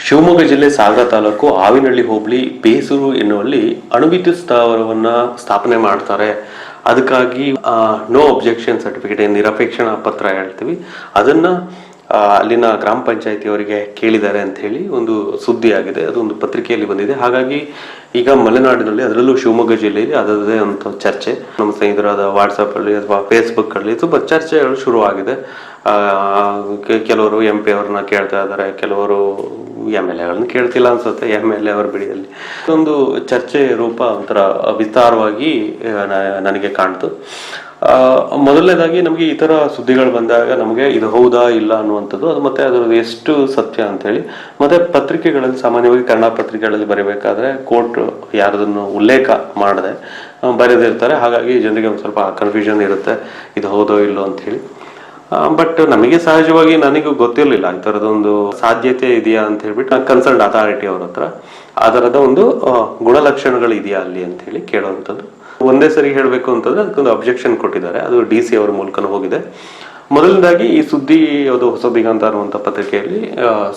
ಶಿವಮೊಗ್ಗ ಜಿಲ್ಲೆ ಸಾಗರ ತಾಲೂಕು ಆವಿನಹಳ್ಳಿ ಹೋಬಳಿ ಬೇಸೂರು ಎನ್ನುವಲ್ಲಿ ಅಣುವಿದ್ಯುತ್ ಸ್ಥಾವರವನ್ನ ಸ್ಥಾಪನೆ ಮಾಡ್ತಾರೆ. ಅದಕ್ಕಾಗಿ ನೋ ಅಬ್ಜೆಕ್ಷನ್ ಸರ್ಟಿಫಿಕೇಟ್, ನಿರಪೇಕ್ಷಣಾ ಪತ್ರ ಹೇಳ್ತೀವಿ, ಅದನ್ನ ಅಲ್ಲಿನ ಗ್ರಾಮ ಪಂಚಾಯತಿಯವರಿಗೆ ಕೇಳಿದ್ದಾರೆ ಅಂತ ಹೇಳಿ ಒಂದು ಸುದ್ದಿ ಆಗಿದೆ. ಅದೊಂದು ಪತ್ರಿಕೆಯಲ್ಲಿ ಬಂದಿದೆ. ಹಾಗಾಗಿ ಈಗ ಮಲೆನಾಡಿನಲ್ಲಿ, ಅದರಲ್ಲೂ ಶಿವಮೊಗ್ಗ ಜಿಲ್ಲೆಯಲ್ಲಿ ಅದರದೇ ಅಂತ ಚರ್ಚೆ ನಮ್ಮ ಸ್ನೇಹಿತರಾದ ವಾಟ್ಸಪ್ ಅಲ್ಲಿ ಅಥವಾ ಫೇಸ್ಬುಕ್ ಅಲ್ಲಿ ತುಂಬಾ ಚರ್ಚೆಗಳು ಶುರುವಾಗಿದೆ. ಕೆಲವರು MP ಅವ್ರನ್ನ ಕೇಳ್ತಾ ಇದ್ದಾರೆ, ಕೆಲವರು MLA ಕೇಳ್ತಿಲ್ಲ ಅನ್ಸುತ್ತೆ. MLA ಅವ್ರ ಬಿಡಿಯಲ್ಲಿ ಒಂದು ಚರ್ಚೆ ರೂಪ ಒಂಥರ ವಿಸ್ತಾರವಾಗಿ ನನಗೆ ಕಾಣ್ತು. ಮೊದಲನೇದಾಗಿ ನಮಗೆ ಈ ತರ ಸುದ್ದಿಗಳು ಬಂದಾಗ ನಮಗೆ ಇದು ಹೌದಾ ಇಲ್ಲ ಅನ್ನುವಂಥದ್ದು, ಅದು ಮತ್ತೆ ಅದರದ್ದು ಎಷ್ಟು ಸತ್ಯ ಅಂತ ಹೇಳಿ, ಮತ್ತೆ ಪತ್ರಿಕೆಗಳಲ್ಲಿ ಸಾಮಾನ್ಯವಾಗಿ ಕನ್ನಡ ಪತ್ರಿಕೆಗಳಲ್ಲಿ ಬರೀಬೇಕಾದ್ರೆ ಕೋರ್ಟ್ ಯಾರದನ್ನು ಉಲ್ಲೇಖ ಮಾಡದೆ ಬರೆದಿರ್ತಾರೆ. ಹಾಗಾಗಿ ಜನರಿಗೆ ಒಂದು ಸ್ವಲ್ಪ ಕನ್ಫ್ಯೂಷನ್ ಇರುತ್ತೆ, ಇದು ಹೌದೋ ಇಲ್ಲೋ ಅಂತ ಹೇಳಿ. ಬಟ್ ನಮಗೆ ಸಹಜವಾಗಿ ನನಗೂ ಗೊತ್ತಿರಲಿಲ್ಲ ಈ ಥರದೊಂದು ಸಾಧ್ಯತೆ ಇದೆಯಾ ಅಂತ ಹೇಳ್ಬಿಟ್ಟು ಕನ್ಸರ್ನ್ ಅಥಾರಿಟಿ ಅವ್ರ ಹತ್ರ ಅದರದ ಒಂದು ಗುಣಲಕ್ಷಣಗಳು ಇದೆಯಾ ಅಲ್ಲಿ ಅಂತ ಹೇಳಿ ಕೇಳುವಂಥದ್ದು. ಒಂದೇ ಸರಿ ಹೇಳಬೇಕು ಅಂತಂದ್ರೆ ಅದಕ್ಕೊಂದು ಅಬ್ಜೆಕ್ಷನ್ ಕೊಟ್ಟಿದ್ದಾರೆ. ಅದು DC ಅವರ ಮೂಲಕನೂ ಹೋಗಿದೆ. ಮೊದಲನೇದಾಗಿ ಈ ಸುದ್ದಿ ಅದು ಹೊಸ ದಿಗಂತ ಅನ್ನುವಂಥ ಪತ್ರಿಕೆಯಲ್ಲಿ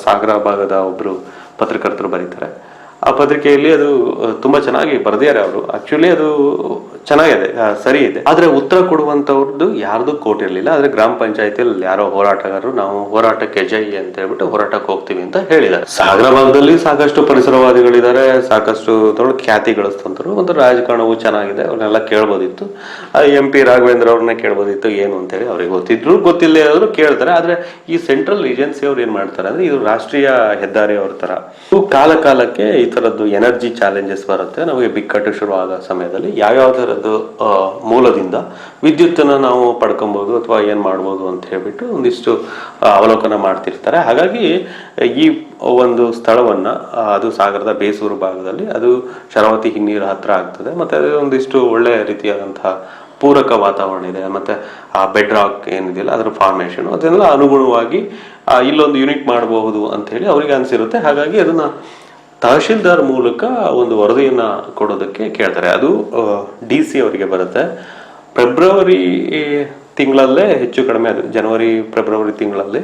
ಸಾಗರ ಭಾಗದ ಒಬ್ರು ಪತ್ರಕರ್ತರು ಬರೀತಾರೆ. ಆ ಪತ್ರಿಕೆಯಲ್ಲಿ ಅದು ತುಂಬಾ ಚೆನ್ನಾಗಿ ಬರೆದಿದ್ದಾರೆ ಅವರು. ಆಕ್ಚುಲಿ ಅದು ಚೆನ್ನಾಗಿದೆ, ಸರಿ ಇದೆ. ಆದ್ರೆ ಉತ್ತರ ಕೊಡುವಂತವ್ರದ್ದು ಯಾರ್ದು ಕೋರ್ಟ್ ಇರಲಿಲ್ಲ. ಆದ್ರೆ ಗ್ರಾಮ ಪಂಚಾಯತಿಯಲ್ಲಿ ಯಾರೋ ಹೋರಾಟಗಾರರು ನಾವು ಹೋರಾಟಕ್ಕೆ ಜೈ ಅಂತ ಹೇಳ್ಬಿಟ್ಟು ಹೋರಾಟಕ್ಕೆ ಹೋಗ್ತೀವಿ ಅಂತ ಹೇಳಿದ್ದಾರೆ. ಸಾಗರ ಭಾಗದಲ್ಲಿ ಸಾಕಷ್ಟು ಪರಿಸರವಾದಿಗಳಿದ್ದಾರೆ, ಸಾಕಷ್ಟು ಖ್ಯಾತಿ ಗಳಿಸ್ತಂತರು. ಒಂದು ರಾಜಕಾರಣವು ಚೆನ್ನಾಗಿದೆ, ಅವ್ರನ್ನೆಲ್ಲ ಕೇಳ್ಬೋದಿತ್ತು. MP ರಾಘವೇಂದ್ರ ಅವ್ರನ್ನ ಕೇಳ್ಬೋದಿತ್ತು ಏನು ಅಂತ ಹೇಳಿ. ಅವ್ರಿಗೆ ಗೊತ್ತಿದ್ರು ಗೊತ್ತಿಲ್ಲದೆ ಆದ್ರೂ ಕೇಳ್ತಾರೆ. ಆದ್ರೆ ಈ ಸೆಂಟ್ರಲ್ ಏಜೆನ್ಸಿ ಅವ್ರು ಏನ್ ಮಾಡ್ತಾರೆ ಅಂದ್ರೆ, ಇದು ರಾಷ್ಟ್ರೀಯ ಹೆದ್ದಾರಿ ಅವ್ರ ತರ ಕಾಲ ಕಾಲಕ್ಕೆ ಈ ತರದ್ದು ಎನರ್ಜಿ ಚಾಲೆಂಜಸ್ ಬರುತ್ತೆ. ನಮಗೆ ಬಿಕ್ಕಟ್ಟು ಶುರು ಆಗೋ ಸಮಯದಲ್ಲಿ ಯಾವ್ಯಾವ ತರದ್ದು ಮೂಲದಿಂದ ವಿದ್ಯುತ್ತನ್ನ ನಾವು ಪಡ್ಕೊಬಹುದು ಅಥವಾ ಏನ್ ಮಾಡ್ಬೋದು ಅಂತ ಹೇಳ್ಬಿಟ್ಟು ಒಂದಿಷ್ಟು ಅವಲೋಕನ ಮಾಡ್ತಿರ್ತಾರೆ. ಹಾಗಾಗಿ ಈ ಒಂದು ಸ್ಥಳವನ್ನ, ಅದು ಸಾಗರದ ಬೇಸೂರು ಭಾಗದಲ್ಲಿ, ಅದು ಶರಾವತಿ ಹಿನ್ನೀರು ಹತ್ರ ಆಗ್ತದೆ. ಮತ್ತೆ ಅದು ಒಂದಿಷ್ಟು ಒಳ್ಳೆ ರೀತಿಯಾದಂತಹ ಪೂರಕ ವಾತಾವರಣ ಇದೆ. ಮತ್ತೆ ಆ ಬೆಡ್ ರಾಕ್ ಏನಿದೆಯಲ್ಲ ಅದರ ಫಾರ್ಮೇಶನ್, ಅದನ್ನೆಲ್ಲ ಅನುಗುಣವಾಗಿ ಇಲ್ಲೊಂದು ಯೂನಿಟ್ ಮಾಡಬಹುದು ಅಂತ ಹೇಳಿ ಅವರಿಗೆ ಅನ್ಸಿರುತ್ತೆ. ಹಾಗಾಗಿ ಅದನ್ನ ತಹಶೀಲ್ದಾರ್ ಮೂಲಕ ಒಂದು ವರದಿಯನ್ನ ಕೊಡೋದಕ್ಕೆ ಕೇಳ್ತಾರೆ. ಅದು DC ಅವರಿಗೆ ಬರುತ್ತೆ. ಫೆಬ್ರವರಿ ತಿಂಗಳಲ್ಲೇ ಹೆಚ್ಚು ಕಡಿಮೆ, ಅದು ಜನವರಿ ಫೆಬ್ರವರಿ ತಿಂಗಳಲ್ಲಿ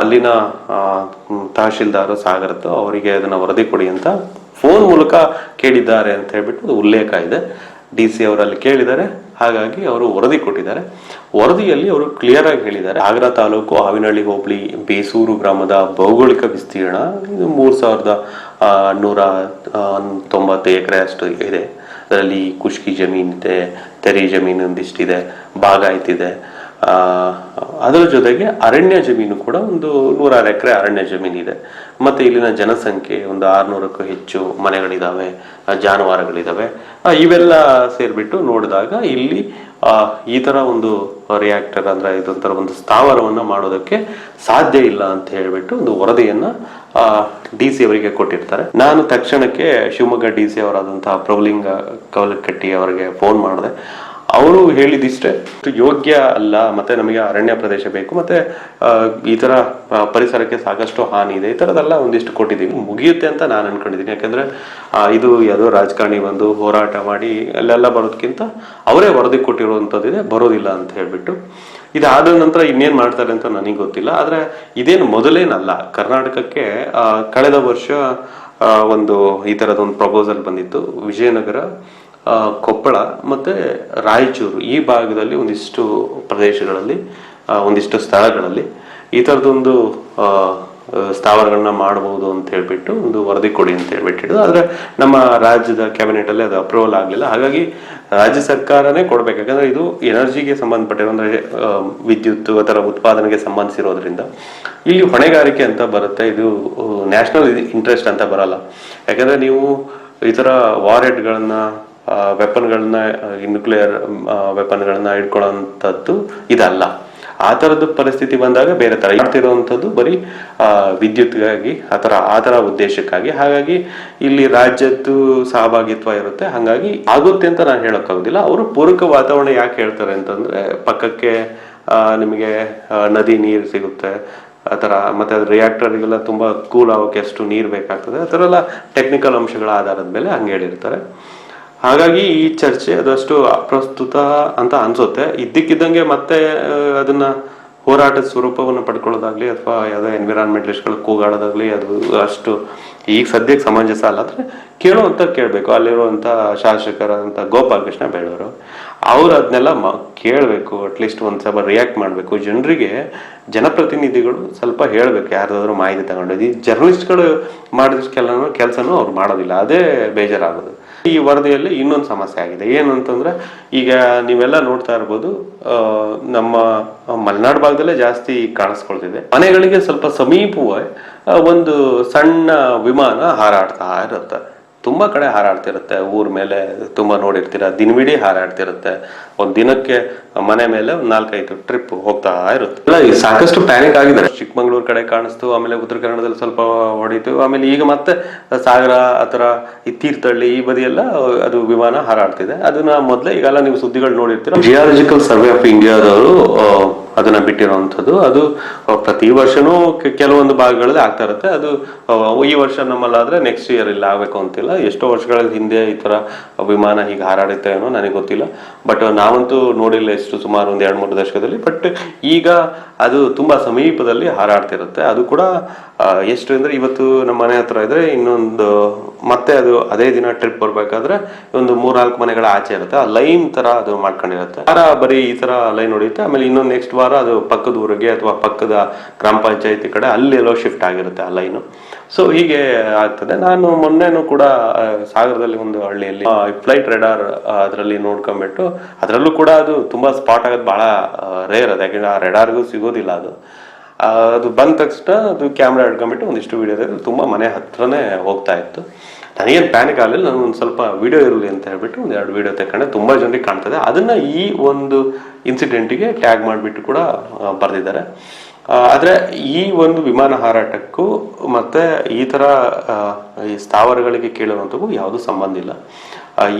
ಅಲ್ಲಿನ ತಹಶೀಲ್ದಾರ್ ಸಾಗರದ್ದು ಅವರಿಗೆ ಅದನ್ನ ವರದಿ ಕೊಡಿ ಅಂತ ಫೋನ್ ಮೂಲಕ ಕೇಳಿದ್ದಾರೆ ಅಂತ ಹೇಳ್ಬಿಟ್ಟು ಉಲ್ಲೇಖ ಇದೆ. DC ಅವರಲ್ಲಿ ಕೇಳಿದ್ದಾರೆ. ಹಾಗಾಗಿ ಅವರು ವರದಿ ಕೊಟ್ಟಿದ್ದಾರೆ. ವರದಿಯಲ್ಲಿ ಅವರು ಕ್ಲಿಯರ್ ಆಗಿ ಹೇಳಿದ್ದಾರೆ, ಸಾಗರ ತಾಲೂಕು ಆವಿನಹಳ್ಳಿ ಹೋಬಳಿ ಬೇಸೂರು ಗ್ರಾಮದ ಭೌಗೋಳಿಕ ವಿಸ್ತೀರ್ಣ ಇದು 3190 ಎಕರೆ ಅಷ್ಟು ಇದೆ. ಅದರಲ್ಲಿ ಖುಷ್ಕಿ ಜಮೀನಿದೆ, ತೆರೆ ಜಮೀನು ಒಂದಿಷ್ಟಿದೆ, ಬಾಗಾಯ್ತಿದೆ. ಅದರ ಜೊತೆಗೆ ಅರಣ್ಯ ಜಮೀನು ಕೂಡ ಒಂದು 106 ಎಕರೆ ಅರಣ್ಯ ಜಮೀನಿದೆ. ಮತ್ತೆ ಇಲ್ಲಿನ ಜನಸಂಖ್ಯೆ ಒಂದು 600ಕ್ಕೂ ಹೆಚ್ಚು ಮನೆಗಳಿದಾವೆ, ಜಾನುವಾರುಗಳಿದಾವೆ. ಇವೆಲ್ಲ ಸೇರ್ಬಿಟ್ಟು ನೋಡಿದಾಗ ಇಲ್ಲಿ ಈ ತರ ಒಂದು ರಿಯಾಕ್ಟರ್ ಅಂದ್ರೆ ಇದೊಂಥರ ಒಂದು ಸ್ಥಾವರವನ್ನ ಮಾಡೋದಕ್ಕೆ ಸಾಧ್ಯ ಇಲ್ಲ ಅಂತ ಹೇಳ್ಬಿಟ್ಟು ಒಂದು ವರದಿಯನ್ನ DC ಅವರಿಗೆ ಕೊಟ್ಟಿರ್ತಾರೆ. ನಾನು ತಕ್ಷಣಕ್ಕೆ ಶಿವಮೊಗ್ಗ DC ಅವರಾದಂತಹ ಪ್ರಭುಲಿಂಗ ಕವಲಕಟ್ಟಿ ಅವರಿಗೆ ಫೋನ್ ಮಾಡಿದೆ. ಅವರು ಹೇಳಿದಿಷ್ಟೇ, ಯೋಗ್ಯ ಅಲ್ಲ, ಮತ್ತೆ ನಮಗೆ ಅರಣ್ಯ ಪ್ರದೇಶ ಬೇಕು, ಮತ್ತೆ ಈ ತರ ಪರಿಸರಕ್ಕೆ ಸಾಕಷ್ಟು ಹಾನಿ ಇದೆ, ಈ ತರದೆಲ್ಲ ಒಂದಿಷ್ಟು ಕೊಟ್ಟಿದ್ದೀವಿ, ಮುಗಿಯುತ್ತೆ ಅಂತ ನಾನು ಅನ್ಕೊಂಡಿದ್ದೀನಿ. ಯಾಕಂದ್ರೆ ಇದು ಯಾವುದೋ ರಾಜಕಾರಣಿ ಬಂದು ಹೋರಾಟ ಮಾಡಿ ಅಲ್ಲೆಲ್ಲ ಬರೋದಕ್ಕಿಂತ ಅವರೇ ವರದಿ ಕೊಟ್ಟಿರುವಂತದ್ದಿದೆ, ಬರೋದಿಲ್ಲ ಅಂತ ಹೇಳ್ಬಿಟ್ಟು. ಇದಾದ ನಂತರ ಇನ್ನೇನ್ ಮಾಡ್ತಾರೆ ಅಂತ ನನಗೆ ಗೊತ್ತಿಲ್ಲ. ಆದ್ರೆ ಇದೇನು ಮೊದಲೇನಲ್ಲ. ಕರ್ನಾಟಕಕ್ಕೆ ಕಳೆದ ವರ್ಷ ಒಂದು ಈ ತರದೊಂದು ಪ್ರಪೋಸಲ್ ಬಂದಿತ್ತು. ವಿಜಯನಗರ, ಕೊಪ್ಪಳ ಮತ್ತೆ ರಾಯಚೂರು ಈ ಭಾಗದಲ್ಲಿ ಒಂದಿಷ್ಟು ಪ್ರದೇಶಗಳಲ್ಲಿ, ಒಂದಿಷ್ಟು ಸ್ಥಳಗಳಲ್ಲಿ ಈ ತರದೊಂದು ಸ್ಥಾವರಗಳನ್ನ ಮಾಡಬಹುದು ಅಂತ ಹೇಳ್ಬಿಟ್ಟು ಒಂದು ವರದಿ ಕೊಡಿ ಅಂತ ಹೇಳ್ಬಿಟ್ಟಿದ್ದು. ಆದ್ರೆ ನಮ್ಮ ರಾಜ್ಯದ ಕ್ಯಾಬಿನೆಟ್ ಅಲ್ಲಿ ಅದು ಅಪ್ರೂವಲ್ ಆಗ್ಲಿಲ್ಲ. ಹಾಗಾಗಿ ರಾಜ್ಯ ಸರ್ಕಾರನೇ ಕೊಡ್ಬೇಕು. ಯಾಕಂದ್ರೆ ಇದು ಎನರ್ಜಿಗೆ ಸಂಬಂಧಪಟ್ಟಿರೋ, ಅಂದ್ರೆ ವಿದ್ಯುತ್ ಅದರ ಉತ್ಪಾದನೆಗೆ ಸಂಬಂಧಿಸಿರೋದ್ರಿಂದ ಇಲ್ಲಿ ಹೊಣೆಗಾರಿಕೆ ಅಂತ ಬರುತ್ತೆ. ಇದು ನ್ಯಾಷನಲ್ ಇಂಟ್ರೆಸ್ಟ್ ಅಂತ ಬರಲ್ಲ. ಯಾಕಂದ್ರೆ ನೀವು ಈ ತರ ವಾರ್ ಹೆಡ್ಗಳನ್ನ, ವೆಪನ್ಗಳನ್ನ, ನ್ಯೂಕ್ಲಿಯರ್ ವೆಪನ್ಗಳನ್ನ ಇಟ್ಕೊಳ್ಳೋಂಥದ್ದು ಇದಲ್ಲ. ಆ ತರದ್ದು ಪರಿಸ್ಥಿತಿ ಬಂದಾಗ ಬೇರೆ ತರ ಇರ್ತಿರುವಂಥದ್ದು ಬರೀ ವಿದ್ಯುತ್ಗಾಗಿ ಆ ತರ ಉದ್ದೇಶಕ್ಕಾಗಿ. ಹಾಗಾಗಿ ಇಲ್ಲಿ ರಾಜ್ಯದ್ದು ಸಹಭಾಗಿತ್ವ ಇರುತ್ತೆ. ಹಾಗಾಗಿ ಆಗುತ್ತೆ ಅಂತ ನಾನು ಹೇಳೋಕ್ಕಾಗೋದಿಲ್ಲ. ಅವರು ಪೂರಕ ವಾತಾವರಣ ಯಾಕೆ ಹೇಳ್ತಾರೆ ಅಂತಂದ್ರೆ, ಪಕ್ಕಕ್ಕೆ ನಿಮಗೆ ನದಿ ನೀರು ಸಿಗುತ್ತೆ ಆ ಥರ, ಮತ್ತೆ ಅದು ರಿಯಾಕ್ಟರ್ಗೆಲ್ಲ ತುಂಬಾ ಕೂಲ್ ಆಗೋಕೆ ಎಷ್ಟು ನೀರು ಬೇಕಾಗ್ತದೆ, ಆ ಥರ ಎಲ್ಲ ಟೆಕ್ನಿಕಲ್ ಅಂಶಗಳ ಆಧಾರದ ಮೇಲೆ ಹಂಗೆ ಹೇಳಿರ್ತಾರೆ. ಹಾಗಾಗಿ ಈ ಚರ್ಚೆ ಅದಷ್ಟು ಅಪ್ರಸ್ತುತ ಅಂತ ಅನ್ಸುತ್ತೆ. ಇದ್ದಕ್ಕಿದ್ದಂಗೆ ಮತ್ತೆ ಅದನ್ನ ಹೋರಾಟದ ಸ್ವರೂಪವನ್ನು ಪಡ್ಕೊಳ್ಳೋದಾಗ್ಲಿ ಅಥವಾ ಯಾವುದೇ ಎನ್ವಿರಾನ್ಮೆಂಟಲಿಸ್ಟ್ಗಳು ಕೂಗಾಡೋದಾಗ್ಲಿ ಅದು ಅಷ್ಟು ಈಗ ಸದ್ಯಕ್ಕೆ ಸಮಂಜಸ ಅಲ್ಲ. ಆದರೆ ಕೇಳುವಂತ ಕೇಳಬೇಕು. ಅಲ್ಲಿರುವಂಥ ಶಾಸಕರಂತ ಗೋಪಾಲ್ ಕೃಷ್ಣ ಬೇಳೂರು ಅವ್ರು ಅದನ್ನೆಲ್ಲ ಕೇಳಬೇಕು. ಅಟ್ಲೀಸ್ಟ್ ಒಂದು ಸ್ವಲ್ಪ ರಿಯಾಕ್ಟ್ ಮಾಡಬೇಕು. ಜನರಿಗೆ ಜನಪ್ರತಿನಿಧಿಗಳು ಸ್ವಲ್ಪ ಹೇಳಬೇಕು, ಯಾರ್ದಾದ್ರೂ ಮಾಹಿತಿ ತಗೊಂಡು. ಈ ಜರ್ನಲಿಸ್ಟ್ಗಳು ಮಾಡಿದ ಕೆಲಸನೂ ಅವ್ರು ಮಾಡೋದಿಲ್ಲ, ಅದೇ ಬೇಜಾರಾಗೋದು. ಈ ವರದಿಯಲ್ಲಿ ಇನ್ನೊಂದು ಸಮಸ್ಯೆ ಆಗಿದೆ. ಏನು ಅಂತಂದ್ರೆ, ಈಗ ನೀವೆಲ್ಲ ನೋಡ್ತಾ ಇರ್ಬೋದು, ನಮ್ಮ ಮಲೆನಾಡು ಭಾಗದಲ್ಲೇ ಜಾಸ್ತಿ ಕಾಣಿಸ್ಕೊಳ್ತಿದೆ. ಮನೆಗಳಿಗೆ ಸ್ವಲ್ಪ ಸಮೀಪವೇ ಒಂದು ಸಣ್ಣ ವಿಮಾನ ಹಾರಾಡ್ತಾ ಇರುತ್ತೆ. ತುಂಬಾ ಕಡೆ ಹಾರಾಡ್ತಿರುತ್ತೆ. ಊರ್ ಮೇಲೆ ತುಂಬಾ ನೋಡಿರ್ತೀರ, ದಿನವಿಡೀ ಹಾರಾಡ್ತಿರುತ್ತೆ. ಒಂದ್ ದಿನಕ್ಕೆ ಮನೆ ಮೇಲೆ 4-5 ಟ್ರಿಪ್ ಹೋಗ್ತಾ ಇರುತ್ತೆ. ಸಾಕಷ್ಟು ಪ್ಯಾನಿಕ್ ಆಗಿದ್ದಾರೆ. ಚಿಕ್ಕಮಂಗ್ಳೂರ್ ಕಡೆ ಕಾಣಿಸ್ತು, ಆಮೇಲೆ ಉತ್ತರ ಕನ್ನಡದಲ್ಲಿ ಸ್ವಲ್ಪ ಹೊಡೀತು, ಆಮೇಲೆ ಈಗ ಮತ್ತೆ ಸಾಗರ ಆತರ ಈ ತೀರ್ಥಹಳ್ಳಿ ಈ ಬದಿಯೆಲ್ಲ ಅದು ವಿಮಾನ ಹಾರಾಡ್ತಿದೆ. ಅದನ್ನ ಮೊದಲೇ ಈಗೆಲ್ಲ ನೀವು ಸುದ್ದಿಗಳು ನೋಡಿರ್ತೀರ. ಜಿಯಾಲಜಿಕಲ್ ಸರ್ವೆ ಆಫ್ ಇಂಡಿಯಾದವರು ಅದನ್ನ ಬಿಟ್ಟಿರುವಂಥದ್ದು. ಅದು ಪ್ರತಿ ವರ್ಷನೂ ಕೆಲವೊಂದು ಭಾಗಗಳಲ್ಲಿ ಆಗ್ತಾ ಇರುತ್ತೆ. ಅದು ಈ ವರ್ಷ ನಮ್ಮಲ್ಲಾದ್ರೆ ನೆಕ್ಸ್ಟ್ ಇಯರ್ ಇಲ್ಲ ಆಗ್ಬೇಕು ಅಂತಿಲ್ಲ. ಎಷ್ಟೋ ವರ್ಷಗಳ ಹಿಂದೆ ಈ ತರ ವಿಮಾನ ಹೀಗೆ ಹಾರಾಡುತ್ತೆ ಏನೋ ನನಗೆ ಗೊತ್ತಿಲ್ಲ. ಬಟ್ ನಾವಂತೂ ನೋಡಿಲ್ಲ ಎಷ್ಟು ಸುಮಾರು ಒಂದು 2-3 ದಶಕದಲ್ಲಿ. ಬಟ್ ಈಗ ಅದು ತುಂಬಾ ಸಮೀಪದಲ್ಲಿ ಹಾರಾಡ್ತಿರುತ್ತೆ. ಅದು ಕೂಡ ಎಷ್ಟು ಅಂದ್ರೆ, ಇವತ್ತು ನಮ್ಮ ಮನೆ ಹತ್ರ ಇದ್ರೆ ಇನ್ನೊಂದು ಮತ್ತೆ ಅದು ಅದೇ ದಿನ ಟ್ರಿಪ್ ಬರ್ಬೇಕಾದ್ರೆ ಒಂದು 3-4 ಮನೆಗಳ ಆಚೆ ಇರುತ್ತೆ. ಆ ಲೈನ್ ತರ ಅದು ಮಾಡ್ಕೊಂಡಿರುತ್ತೆ. ಬರೀ ಈ ತರ ಲೈನ್ ಹೊಡಿಯುತ್ತೆ. ಆಮೇಲೆ ಇನ್ನೊಂದು ನೆಕ್ಸ್ಟ್ ವಾರ ಅದು ಪಕ್ಕದ ಊರಿಗೆ ಅಥವಾ ಪಕ್ಕದ ಗ್ರಾಮ ಪಂಚಾಯತಿ ಕಡೆ ಅಲ್ಲೆಲ್ಲೋ ಶಿಫ್ಟ್ ಆಗಿರುತ್ತೆ ಆ ಲೈನು. ಸೊ ಹೀಗೆ ಆಗ್ತದೆ. ನಾನು ಮೊನ್ನೆನೂ ಕೂಡ ಸಾಗರದಲ್ಲಿ ಒಂದು ಹಳ್ಳಿಯಲ್ಲಿ ಫ್ಲೈಟ್ ರೆಡಾರ್ ಅದರಲ್ಲಿ ನೋಡ್ಕೊಂಡ್ಬಿಟ್ಟು, ಅದರಲ್ಲೂ ಕೂಡ ಅದು ತುಂಬಾ ಸ್ಪಾಟ್ ಆಗೋದು ಬಹಳ ರೇರ್ ಅದು. ಯಾಕಂದ್ರೆ ಆ ರೆಡಾರ್ಗೂ ಸಿಗೋದಿಲ್ಲ ಅದು. ಅದು ಬಂದ ತಕ್ಷಣ ಅದು ಕ್ಯಾಮ್ರಾ ಹಿಡ್ಕೊಂಡ್ಬಿಟ್ಟು ಒಂದಿಷ್ಟು ವಿಡಿಯೋ ತುಂಬಾ ಮನೆ ಹತ್ರನೇ ಹೋಗ್ತಾ ಇತ್ತು. ನನಗೇನು ಪ್ಯಾನಿಕ್ ಆಗಲಿಲ್ಲ. ನಾನು ಒಂದು ಸ್ವಲ್ಪ ವಿಡಿಯೋ ಇರಲಿ ಅಂತ ಹೇಳ್ಬಿಟ್ಟು 1-2 ವಿಡಿಯೋ ತಗೊಂಡೆ. ತುಂಬಾ ಜನರಿಗೆ ಕಾಣ್ತದೆ. ಅದನ್ನ ಈ ಒಂದು ಇನ್ಸಿಡೆಂಟಿಗೆ ಟ್ಯಾಗ್ ಮಾಡಿಬಿಟ್ಟು ಕೂಡ ಬರೆದಿದ್ದಾರೆ. ಆದ್ರೆ ಈ ಒಂದು ವಿಮಾನ ಹಾರಾಟಕ್ಕೂ ಮತ್ತೆ ಈ ತರ ಈ ಸ್ಥಾವರಗಳಿಗೆ ಕೇಳುವಂಥವು ಯಾವುದು ಸಂಬಂಧ ಇಲ್ಲ.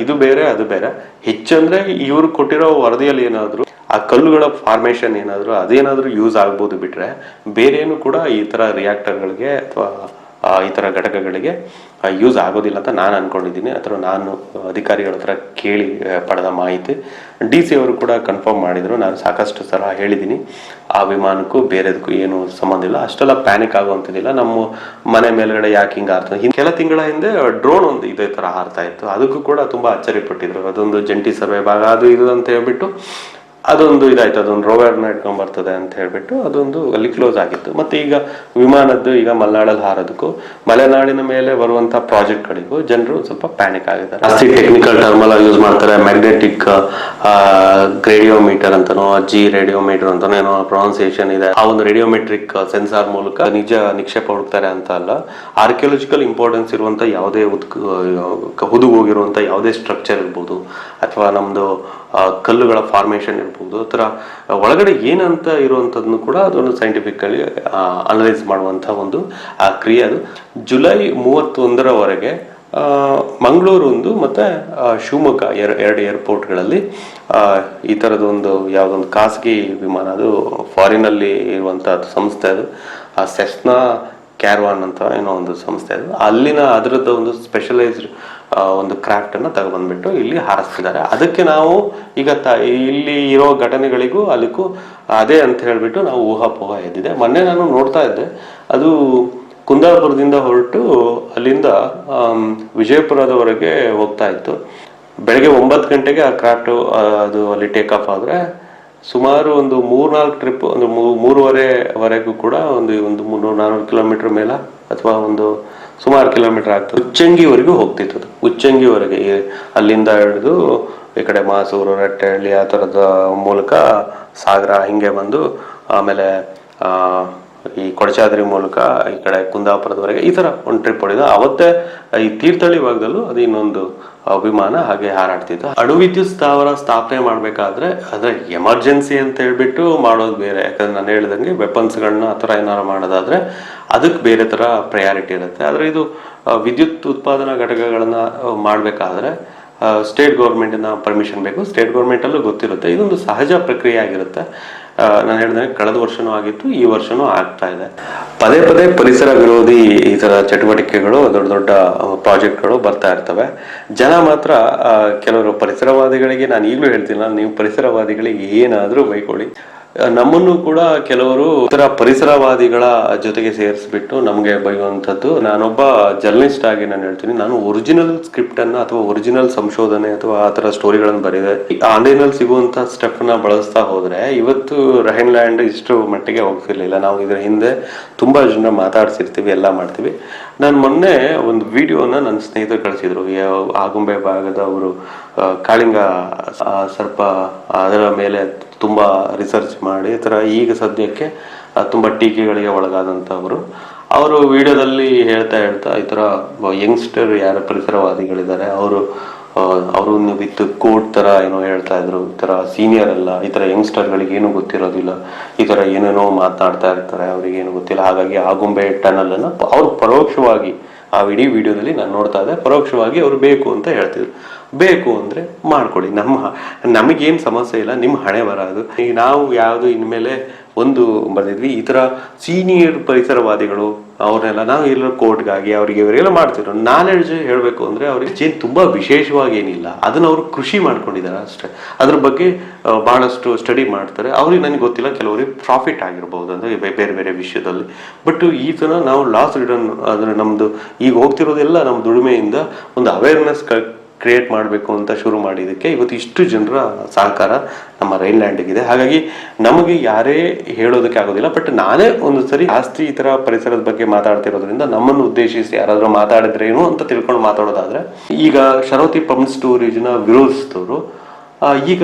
ಇದು ಬೇರೆ ಅದು ಬೇರೆ. ಹೆಚ್ಚಂದ್ರೆ ಇವರು ಕೊಟ್ಟಿರೋ ವರದಿಯಲ್ಲಿ ಏನಾದ್ರು ಆ ಕಲ್ಲುಗಳ ಫಾರ್ಮೇಶನ್ ಏನಾದ್ರು ಅದೇನಾದ್ರೂ ಯೂಸ್ ಆಗ್ಬೋದು ಬಿಟ್ರೆ ಬೇರೇನು ಕೂಡ ಈ ತರ ರಿಯಾಕ್ಟರ್ಗಳಿಗೆ ಅಥವಾ ಈ ತರ ಘಟಕಗಳಿಗೆ ಯೂಸ್ ಆಗೋದಿಲ್ಲ ಅಂತ ನಾನು ಅನ್ಕೊಂಡಿದ್ದೀನಿ. ಅಥವಾ ನಾನು ಅಧಿಕಾರಿಗಳ ಹತ್ರ ಕೇಳಿ ಪಡೆದ ಮಾಹಿತಿ. DC ಅವರು ಕೂಡ ಕನ್ಫರ್ಮ್ ಮಾಡಿದ್ರು. ನಾನು ಸಾಕಷ್ಟು ಸಲ ಹೇಳಿದ್ದೀನಿ, ಆ ವಿಮಾನಕ್ಕೂ ಬೇರೆದಕ್ಕೂ ಏನು ಸಂಬಂಧ ಇಲ್ಲ. ಅಷ್ಟೆಲ್ಲ ಪ್ಯಾನಿಕ್ ಆಗುವಂಥದ್ದಿಲ್ಲ. ನಮ್ಮ ಮನೆ ಮೇಲ್ಗಡೆ ಯಾಕೆ ಹಿಂಗೆ ಆಗ್ತದೆ. ಕೆಲ ತಿಂಗಳ ಹಿಂದೆ ಡ್ರೋನ್ ಒಂದು ಇದೇ ತರ ಹಾರ್ತಾ ಇತ್ತು. ಅದಕ್ಕೂ ಕೂಡ ತುಂಬಾ ಅಚ್ಚರಿಪಟ್ಟಿದ್ರು. ಅದೊಂದು ಜಂಟಿ ಸರ್ವೆ ಭಾಗ ಅದು ಇದು ಅಂತ ಹೇಳ್ಬಿಟ್ಟು ಅದೊಂದು ಇದಾಯ್ತು. ಅದೊಂದು ರೋವರ್ನ ಇಟ್ಕೊಂಡ್ ಬರ್ತದೆ ಅಂತ ಹೇಳ್ಬಿಟ್ಟು ಅದೊಂದು ಅಲ್ಲಿ ಕ್ಲೋಸ್ ಆಗಿತ್ತು. ಮತ್ತೆ ಈಗ ವಿಮಾನದ್ದು ಈಗ ಮಲೆನಾಡಲ್ಲಿ ಹಾರೋದಕ್ಕೂ ಮಲೆನಾಡಿನ ಮೇಲೆ ಬರುವಂತಹ ಪ್ರಾಜೆಕ್ಟ್ಗಳಿಗೂ ಜನರು ಸ್ವಲ್ಪ ಪ್ಯಾನಿಕ್ ಆಗಿದ್ದಾರೆ. ಜಾಸ್ತಿ ಟೆಕ್ನಿಕಲ್ ಟರ್ಮಲ್ ಯೂಸ್ ಮಾಡ್ತಾರೆ. ಮ್ಯಾಗ್ನೆಟಿಕ್ ರೇಡಿಯೋಮೀಟರ್ ಅಂತನೋ ರೇಡಿಯೋಮೀಟರ್ ಅಂತನೋ ಏನೋ ಪ್ರೊನೌನ್ಸಿಯೇಷನ್ ಇದೆ. ಆ ಒಂದು ರೇಡಿಯೋಮೆಟ್ರಿಕ್ ಸೆನ್ಸಾರ್ ಮೂಲಕ ನಿಜ ನಿಕ್ಷೇಪ ಹುಡುಕ್ತಾರೆ ಅಂತ ಅಲ್ಲ. ಆರ್ಕಿಯಾಲಜಿಕಲ್ ಇಂಪಾರ್ಟೆನ್ಸ್ ಇರುವಂತ ಯಾವುದೇ ಹುದುಗೋಗಿರುವಂತ ಯಾವುದೇ ಸ್ಟ್ರಕ್ಚರ್ ಇರ್ಬೋದು, ಅಥವಾ ನಮ್ದು ಕಲ್ಲುಗಳ ಫಾರ್ಮೇಶನ್ ಇರ್ಬೋದು, ಅಥವಾ ಒಳಗಡೆ ಏನಂತ ಇರುವಂಥದ್ದನ್ನು ಕೂಡ ಅದನ್ನು ಸೈಂಟಿಫಿಕಲಿ ಅನಲೈಸ್ ಮಾಡುವಂಥ ಒಂದು ಕ್ರಿಯೆ. ಅದು ಜುಲೈ 31ರವರೆಗೆ ಮಂಗಳೂರು ಒಂದು ಮತ್ತೆ ಶಿವಮೊಗ್ಗ ಎರಡು ಏರ್ಪೋರ್ಟ್ಗಳಲ್ಲಿ ಈ ಥರದೊಂದು ಯಾವುದೊಂದು ಖಾಸಗಿ ವಿಮಾನ, ಅದು ಫಾರಿನಲ್ಲಿ ಇರುವಂಥ ಸಂಸ್ಥೆ, ಅದು ಸೆಸ್ನಾ ಕ್ಯಾರ್ವಾನ್ ಅಂತ ಏನೋ ಒಂದು ಸಂಸ್ಥೆ, ಅದು ಅಲ್ಲಿನ ಅದರದ್ದು ಒಂದು ಸ್ಪೆಷಲೈಸ್ಡ್ ಒಂದು ಕ್ರಾಫ್ಟ್ ಅನ್ನ ತಗೊಬಂದ್ಬಿಟ್ಟು ಇಲ್ಲಿ ಹಾರಿಸ್ತಿದ್ದಾರೆ. ಅದಕ್ಕೆ ನಾವು ಈಗ ಇಲ್ಲಿ ಇರೋ ಘಟನೆಗಳಿಗೂ ಅಲ್ಲಿಗೂ ಅದೇ ಅಂತ ಹೇಳ್ಬಿಟ್ಟು ನಾವು ಊಹಾಪೋಹ ಎದ್ದಿದೆ. ಮೊನ್ನೆ ನಾನು ನೋಡ್ತಾ ಇದ್ದೆ, ಅದು ಕುಂದಾಪುರದಿಂದ ಹೊರಟು ಅಲ್ಲಿಂದ ವಿಜಯಪುರದವರೆಗೆ ಹೋಗ್ತಾ ಇತ್ತು. ಬೆಳಗ್ಗೆ 9 ಗಂಟೆಗೆ ಆ ಕ್ರಾಫ್ಟ್ ಅದು ಅಲ್ಲಿ ಟೇಕ್ ಆಫ್ ಆದ್ರೆ ಸುಮಾರು ಒಂದು 3-4 ಟ್ರಿಪ್, ಒಂದು 3:30ವರೆಗೂ ಕೂಡ ಒಂದು 300-400 ಕಿಲೋಮೀಟರ್ ಮೇಲ ಅಥವಾ ಒಂದು ಸುಮಾರು ಕಿಲೋಮೀಟರ್ ಆಗ್ತದೆ. ಉಚ್ಚಂಗಿವರೆಗೂ ಹೋಗ್ತಿತ್ತು. ಉಚ್ಚಂಗಿವರೆಗೆ ಅಲ್ಲಿಂದ ಹಿಡಿದು ಈ ಕಡೆ ಮಾಸೂರು, ರಟ್ಟೆಹಳ್ಳಿ ಆ ಥರದ ಮೂಲಕ ಸಾಗರ ಹಿಂಗೆ ಬಂದು ಆಮೇಲೆ ಈ ಕೊಡಚಾದ್ರಿ ಮೂಲಕ ಈ ಕಡೆ ಕುಂದಾಪುರದವರೆಗೆ ಈ ತರ ಒಂದು ಟ್ರಿಪ್ ಹೊಡಿದ. ಅವತ್ತೇ ಈ ತೀರ್ಥಹಳ್ಳಿ ಭಾಗದಲ್ಲೂ ಅದು ಇನ್ನೊಂದು ವಿಮಾನ ಹಾಗೆ ಹಾರಾಡ್ತಿತ್ತು. ಅಣು ವಿದ್ಯುತ್ ಸ್ಥಾವರ ಸ್ಥಾಪನೆ ಮಾಡ್ಬೇಕಾದ್ರೆ ಅದ್ರೆ ಎಮರ್ಜೆನ್ಸಿ ಅಂತ ಹೇಳ್ಬಿಟ್ಟು ಮಾಡೋದು ಬೇರೆ. ಯಾಕಂದ್ರೆ ನಾನು ಹೇಳ್ದಂಗೆ ವೆಪನ್ಸ್ಗಳನ್ನ ಆ ಥರ ಏನಾರು ಮಾಡೋದಾದ್ರೆ ಅದಕ್ಕೆ ಬೇರೆ ತರ ಪ್ರಯಾರಿಟಿ ಇರುತ್ತೆ. ಆದ್ರೆ ಇದು ವಿದ್ಯುತ್ ಉತ್ಪಾದನಾ ಘಟಕಗಳನ್ನ ಮಾಡ್ಬೇಕಾದ್ರೆ ಸ್ಟೇಟ್ ಗೌರ್ಮೆಂಟಿನ ಪರ್ಮಿಷನ್ ಬೇಕು. ಸ್ಟೇಟ್ ಗೌರ್ಮೆಂಟಲ್ಲೂ ಗೊತ್ತಿರುತ್ತೆ. ಇದೊಂದು ಸಹಜ ಪ್ರಕ್ರಿಯೆ ಆಗಿರುತ್ತೆ. ನಾನು ಹೇಳಿದಂಗೆ ಕಳೆದ ವರ್ಷನೂ ಆಗಿತ್ತು, ಈ ವರ್ಷನೂ ಆಗ್ತಾ ಇದೆ. ಪದೇ ಪದೇ ಪರಿಸರ ವಿರೋಧಿ ಈ ತರ ಚಟುವಟಿಕೆಗಳು, ದೊಡ್ಡ ದೊಡ್ಡ ಪ್ರಾಜೆಕ್ಟ್ಗಳು ಬರ್ತಾ ಇರ್ತವೆ. ಜನ ಮಾತ್ರ ಕೆಲವರು ಪರಿಸರವಾದಿಗಳಿಗೆ, ನಾನು ಈಗಲೂ ಹೇಳ್ತೀನಿ, ನೀವು ಪರಿಸರವಾದಿಗಳಿಗೆ ಏನಾದರೂ ಬೈಕೊಳ್ಳಿ, ನಮ್ಮನ್ನು ಕೂಡ ಕೆಲವರು ಇತರ ಪರಿಸರವಾದಿಗಳ ಜೊತೆಗೆ ಸೇರಿಸ್ಬಿಟ್ಟು ನಮಗೆ ಬೈಯುವಂಥದ್ದು. ನಾನೊಬ್ಬ ಜರ್ನಲಿಸ್ಟ್ ಆಗಿ ನಾನು ಹೇಳ್ತೀನಿ, ನಾನು ಒರಿಜಿನಲ್ ಸ್ಕ್ರಿಪ್ಟ್ ಅನ್ನ ಅಥವಾ ಒರಿಜಿನಲ್ ಸಂಶೋಧನೆ ಅಥವಾ ಆ ತರ ಸ್ಟೋರಿಗಳನ್ನು ಬರೆದೆ. ಆನ್ಲೈನ್ ಅಲ್ಲಿ ಸಿಗುವಂತ ಸ್ಟೆಪ್ ನ ಬಳಸ್ತಾ ಹೋದ್ರೆ ಇವತ್ತು ರೈನ್ಲ್ಯಾಂಡ್ ಇಷ್ಟು ಮಟ್ಟಿಗೆ ಹೋಗ್ತಿರ್ಲಿಲ್ಲ. ನಾವು ಇದರ ಹಿಂದೆ ತುಂಬಾ ಜನ ಮಾತಾಡ್ಸಿರ್ತೀವಿ, ಎಲ್ಲ ಮಾಡ್ತೀವಿ. ನಾನು ಮೊನ್ನೆ ಒಂದು ವಿಡಿಯೋನ ನನ್ನ ಸ್ನೇಹಿತರು ಕಳಿಸಿದ್ರು. ಆಗುಂಬೆ ಭಾಗದವರು ಕಾಳಿಂಗ ಸರ್ಪ ಅದರ ಮೇಲೆ ತುಂಬಾ ರಿಸರ್ಚ್ ಮಾಡಿ ಈ ತರ ಈಗ ಸದ್ಯಕ್ಕೆ ತುಂಬಾ ಟೀಕೆಗಳಿಗೆ ಒಳಗಾದಂಥವ್ರು. ಅವರು ವಿಡಿಯೋದಲ್ಲಿ ಹೇಳ್ತಾ ಈ ತರ ಯಂಗ್ಸ್ಟರ್ ಯಾರ ಪರಿಸರವಾದಿಗಳಿದ್ದಾರೆ ಅವರು ವಿತ್ ಕೋಡ್ ತರ ಏನೋ ಹೇಳ್ತಾ ಇದ್ರು. ಈ ತರ ಸೀನಿಯರ್ ಅಲ್ಲ, ಈ ತರ ಯಂಗ್ಸ್ಟರ್ಗಳಿಗೆ ಏನು ಗೊತ್ತಿರೋದಿಲ್ಲ, ಈ ತರ ಏನೇನೋ ಮಾತನಾಡ್ತಾ ಇರ್ತಾರೆ, ಅವ್ರಿಗೆ ಏನು ಗೊತ್ತಿಲ್ಲ. ಹಾಗಾಗಿ ಆಗುಂಬೆ ಟನಲ್ ಅನ್ನ ಅವ್ರು ಪರೋಕ್ಷವಾಗಿ ಆ ಇಡೀ ವಿಡಿಯೋದಲ್ಲಿ ನಾನು ನೋಡ್ತಾ ಇದ್ದೆ, ಪರೋಕ್ಷವಾಗಿ ಅವ್ರು ಬೇಕು ಅಂತ ಹೇಳ್ತಿದ್ರು. ಬೇಕು ಅಂದ್ರೆ ಮಾಡ್ಕೊಳ್ಳಿ, ನಮಗೇನು ಸಮಸ್ಯೆ ಇಲ್ಲ, ನಿಮ್ಮ ಹಣೆ ಬರೋದು. ಈಗ ನಾವು ಯಾವುದು ಇನ್ಮೇಲೆ ಒಂದು ಬರ್ದಿದ್ವಿ, ಈ ತರ ಸೀನಿಯರ್ ಪರಿಸರವಾದಿಗಳು ಅವ್ರನ್ನೆಲ್ಲ ನಾವು ಎಲ್ಲ ಕೋರ್ಟ್ಗಾಗಿ ಅವರಿಗೆ ಇವರೆಲ್ಲ ಮಾಡ್ತಿರೋ ನಾಲೆಡ್ಜ್ ಹೇಳ್ಬೇಕು ಅಂದ್ರೆ ಅವ್ರಿಗೆ ತುಂಬಾ ವಿಶೇಷವಾಗಿ ಏನಿಲ್ಲ, ಅದನ್ನ ಅವರು ಕೃಷಿ ಮಾಡ್ಕೊಂಡಿದ್ದಾರೆ ಅಷ್ಟೇ. ಅದ್ರ ಬಗ್ಗೆ ಬಹಳಷ್ಟು ಸ್ಟಡಿ ಮಾಡ್ತಾರೆ. ಅವ್ರಿಗೆ ನನಗೆ ಗೊತ್ತಿಲ್ಲ, ಕೆಲವರಿಗೆ ಪ್ರಾಫಿಟ್ ಆಗಿರ್ಬಹುದು ಅಂದ್ರೆ ಬೇರೆ ಬೇರೆ ವಿಷಯದಲ್ಲಿ. ಬಟ್ ಈ ತರ ನಾವು ಲಾಸ್ ರಿಟರ್ನ್ ಅಂದ್ರೆ ನಮ್ದು ಈಗ ಹೋಗ್ತಿರೋದೆಲ್ಲ ನಮ್ಮ ದುಡಿಮೆಯಿಂದ ಒಂದು ಅವೇರ್ನೆಸ್ ಕ್ರಿಯೇಟ್ ಮಾಡಬೇಕು ಅಂತ ಶುರು ಮಾಡಿದ್ದಕ್ಕೆ ಇವತ್ತು ಇಷ್ಟು ಜನರ ಸಹಕಾರ ನಮ್ಮ ರೈನ್ಲ್ಯಾಂಡ್ಗಿದೆ. ಹಾಗಾಗಿ ನಮಗೆ ಯಾರೇ ಹೇಳೋದಕ್ಕೆ ಆಗೋದಿಲ್ಲ. ಬಟ್ ನಾನೇ ಒಂದು ಸರಿ ಜಾಸ್ತಿ ಈ ತರ ಪರಿಸರದ ಬಗ್ಗೆ ಮಾತಾಡ್ತಿರೋದ್ರಿಂದ ನಮ್ಮನ್ನು ಉದ್ದೇಶಿಸಿ ಯಾರಾದ್ರೂ ಮಾತಾಡಿದ್ರೇನು ಅಂತ ತಿಳ್ಕೊಂಡು ಮಾತಾಡೋದಾದ್ರೆ, ಈಗ ಶರಾವತಿ ಪಂಪ್ ಸ್ಟೋರೇಜ್ ನ ವಿರೋಧಿಸಿದವರು ಈಗ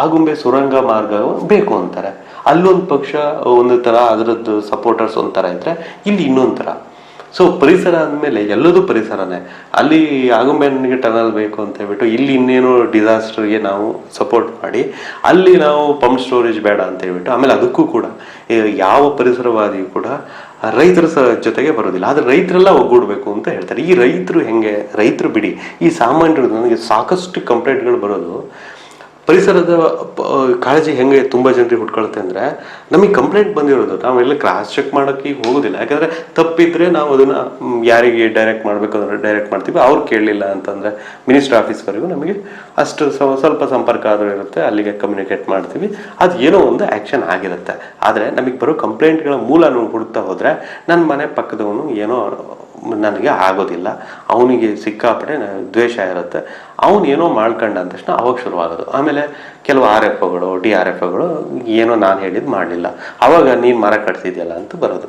ಆಗುಂಬೆ ಸುರಂಗ ಮಾರ್ಗ ಬೇಕು ಅಂತಾರೆ. ಅಲ್ಲೊಂದು ಪಕ್ಷ ಒಂದು ತರ ಅದರದ್ದು ಸಪೋರ್ಟರ್ಸ್ ಒಂಥರ ಇದ್ರೆ, ಇಲ್ಲಿ ಇನ್ನೊಂದ್ ತರ. ಸೊ ಪರಿಸರ ಅಂದಮೇಲೆ ಎಲ್ಲದೂ ಪರಿಸರನೇ. ಅಲ್ಲಿ ಆಗುಂಬೆನಿಗೆ ಟನಲ್ ಬೇಕು ಅಂತ ಹೇಳ್ಬಿಟ್ಟು ಇಲ್ಲಿ ಇನ್ನೇನು ಡಿಸಾಸ್ಟರ್ಗೆ ನಾವು ಸಪೋರ್ಟ್ ಮಾಡಿ, ಅಲ್ಲಿ ನಾವು ಪಂಪ್ ಸ್ಟೋರೇಜ್ ಬೇಡ ಅಂತ ಹೇಳ್ಬಿಟ್ಟು, ಆಮೇಲೆ ಅದಕ್ಕೂ ಕೂಡ ಯಾವ ಪರಿಸರವಾದಿಯೂ ಕೂಡ ರೈತರ ಜೊತೆಗೆ ಬರೋದಿಲ್ಲ. ಆದ್ರೆ ರೈತರೆಲ್ಲ ಒಗ್ಗೂಡ್ಬೇಕು ಅಂತ ಹೇಳ್ತಾರೆ. ಈ ರೈತರು ಹೆಂಗೆ, ರೈತರು ಬಿಡಿ, ಈ ಸಾಮಾನ್ಯರು ನನಗೆ ಸಾಕಷ್ಟು ಕಂಪ್ಲೇಂಟ್ಗಳು ಬರೋದು ಪರಿಸರದ ಕಾಳಜಿ ಹೆಂಗೆ ತುಂಬಾ ಜನರಿಗೆ ಹುಟ್ಕೊಳುತ್ತೆ ಅಂದ್ರೆ, ನಮಗೆ ಕಂಪ್ಲೇಂಟ್ ಬಂದಿರೋದು ನಾವೆಲ್ಲ ಕ್ರಾಸ್ ಚೆಕ್ ಮಾಡೋಕ್ಕೆ ಹೋಗೋದಿಲ್ಲ. ಯಾಕಂದ್ರೆ ತಪ್ಪಿದ್ರೆ ನಾವು ಅದನ್ನ ಯಾರಿಗೆ ಡೈರೆಕ್ಟ್ ಮಾಡ್ಬೇಕು ಅಂದ್ರೆ ಡೈರೆಕ್ಟ್ ಮಾಡ್ತೀವಿ. ಅವ್ರು ಕೇಳಲಿಲ್ಲ ಅಂತಂದ್ರೆ ಮಿನಿಸ್ಟರ್ ಆಫೀಸ್ವರೆಗೂ ನಮಗೆ ಅಷ್ಟು ಸ್ವಲ್ಪ ಸಂಪರ್ಕ ಆದರೂ ಇರುತ್ತೆ, ಅಲ್ಲಿಗೆ ಕಮ್ಯುನಿಕೇಟ್ ಮಾಡ್ತೀವಿ. ಅದು ಏನೋ ಒಂದು ಆಕ್ಷನ್ ಆಗಿರುತ್ತೆ. ಆದ್ರೆ ನಮಗೆ ಬರೋ ಕಂಪ್ಲೇಂಟ್ಗಳ ಮೂಲ ನಾವು ಹುಡುಕ್ತಾ ಹೋದ್ರೆ, ನನ್ನ ಮನೆ ಪಕ್ಕದವನು ಏನೋ ನನಗೆ ಆಗೋದಿಲ್ಲ, ಅವನಿಗೆ ಸಿಕ್ಕಾಪಟ್ಟೆ ದ್ವೇಷ ಇರುತ್ತೆ, ಅವನು ಏನೋ ಮಾಡ್ಕೊಂಡ ಅಂದ ತಕ್ಷಣ ಅವಾಗ ಶುರುವಾಗೋದು. ಆಮೇಲೆ ಕೆಲವು RFOಗಳು DRFOಗಳು ಏನೋ ನಾನು ಹೇಳಿದ್ ಮಾಡಲಿಲ್ಲ, ಅವಾಗ ನೀನು ಮರ ಕಟ್ಸಿದ್ಯಲ್ಲ ಅಂತ ಬರೋದು,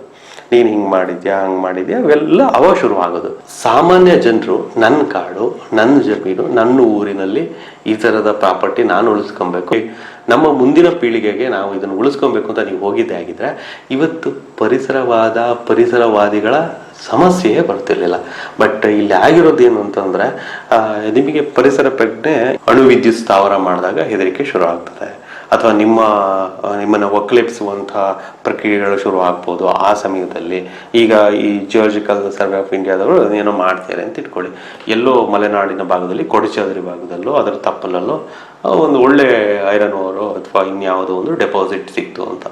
ನೀನು ಹಿಂಗೆ ಮಾಡಿದ್ಯಾ ಹಂಗೆ ಮಾಡಿದ್ಯಾ, ಅವೆಲ್ಲ ಅವಾಗ ಶುರುವಾಗೋದು. ಸಾಮಾನ್ಯ ಜನರು ನನ್ನ ಕಾಡು, ನನ್ನ ಜಮೀನು, ನನ್ನ ಊರಿನಲ್ಲಿ ಈ ಥರದ ಪ್ರಾಪರ್ಟಿ ನಾನು ಉಳಿಸ್ಕೊಬೇಕು, ನಮ್ಮ ಮುಂದಿನ ಪೀಳಿಗೆಗೆ ನಾವು ಇದನ್ನು ಉಳಿಸ್ಕೊಬೇಕು ಅಂತ ನೀವು ಹೋಗಿದ್ದೆ ಆಗಿದ್ರೆ ಇವತ್ತು ಪರಿಸರವಾದಿಗಳ ಸಮಸ್ಯೆಯೇ ಬರ್ತಿರ್ಲಿಲ್ಲ. ಬಟ್ ಇಲ್ಲಿ ಆಗಿರೋದೇನು ಅಂತಂದ್ರೆ, ನಿಮಗೆ ಪರಿಸರ ಪ್ರಜ್ಞೆ ಅಣು ವಿದ್ಯುತ್ ಸ್ಥಾವರ ಮಾಡಿದಾಗ ಹೆದರಿಕೆ ಶುರು ಆಗ್ತದೆ, ಅಥವಾ ನಿಮ್ಮನ್ನ ಒಕ್ಕಲೆಬ್ಬಿಸುವಂತಹ ಪ್ರಕ್ರಿಯೆಗಳು ಶುರು ಆಗ್ಬೋದು. ಆ ಸಮಯದಲ್ಲಿ ಈಗ ಈ ಜಿಯೋಲಾಜಿಕಲ್ ಸರ್ವೆ ಆಫ್ ಇಂಡಿಯಾದವರು ಏನೋ ಮಾಡ್ತಾರೆ ಅಂತ ಇಟ್ಕೊಳ್ಳಿ, ಎಲ್ಲೋ ಮಲೆನಾಡಿನ ಭಾಗದಲ್ಲಿ ಕೊಡಚಾದ್ರಿ ಭಾಗದಲ್ಲೋ ಅದರ ತಪ್ಪಲಲ್ಲೋ ಒಂದು ಒಳ್ಳೆ ಐರನ್ ಓರು ಅಥವಾ ಇನ್ಯಾವುದೋ ಒಂದು ಡೆಪಾಸಿಟ್ ಸಿಕ್ತು ಅಂತ,